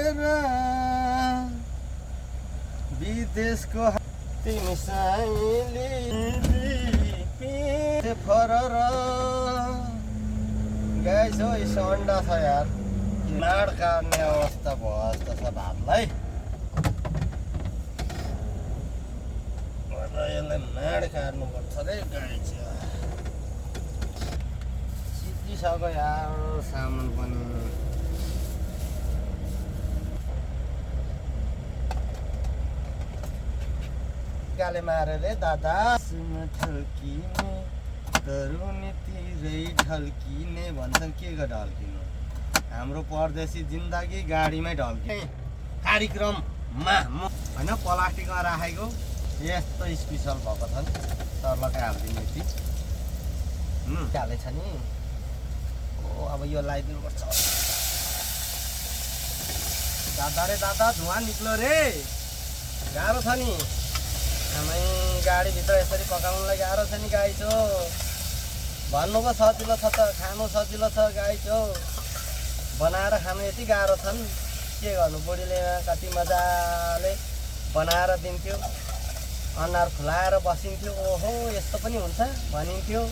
छोडेर विदेशको तिमी साइली फरर गाइस हो यसो अन्डा छ यार नाड काट्ने अवस्था भयो जस्तो छ भातलाई यसलाई नाड काट्नुपर्छ रे गाइस सिद्धिसक्यो यार सामान पनि गाले मारे रे दादा ठल्किने तरुनीतिरै ढल्किने भन्छन् के ग ढल्किनु हाम्रो परदेशी जिन्दगी गाडीमै ढल्किने कार्यक्रममा होइन प्लास्टिकमा राखेको यस्तो स्पेसल भएको छ नि सर्लकै हालिदिने यति हालेछ नि ओ अब यो लगाइदिनुपर्छ दादा रे दादा धुवा निक्लो रे गाह्रो छ नि हामी गाडीभित्र यसरी पकाउनुलाई गाह्रो छ नि गाइस हो भन्नु पो सजिलो छ त खानु सजिलो छ गाइस हो बनाएर खानु यति गाह्रो छन् के गर्नु बुढीले कति मजाले बनाएर दिन्थ्यो अनुहार खुलाएर बसिन्थ्यो ओहो यस्तो पनि हुन्छ भनिन्थ्यो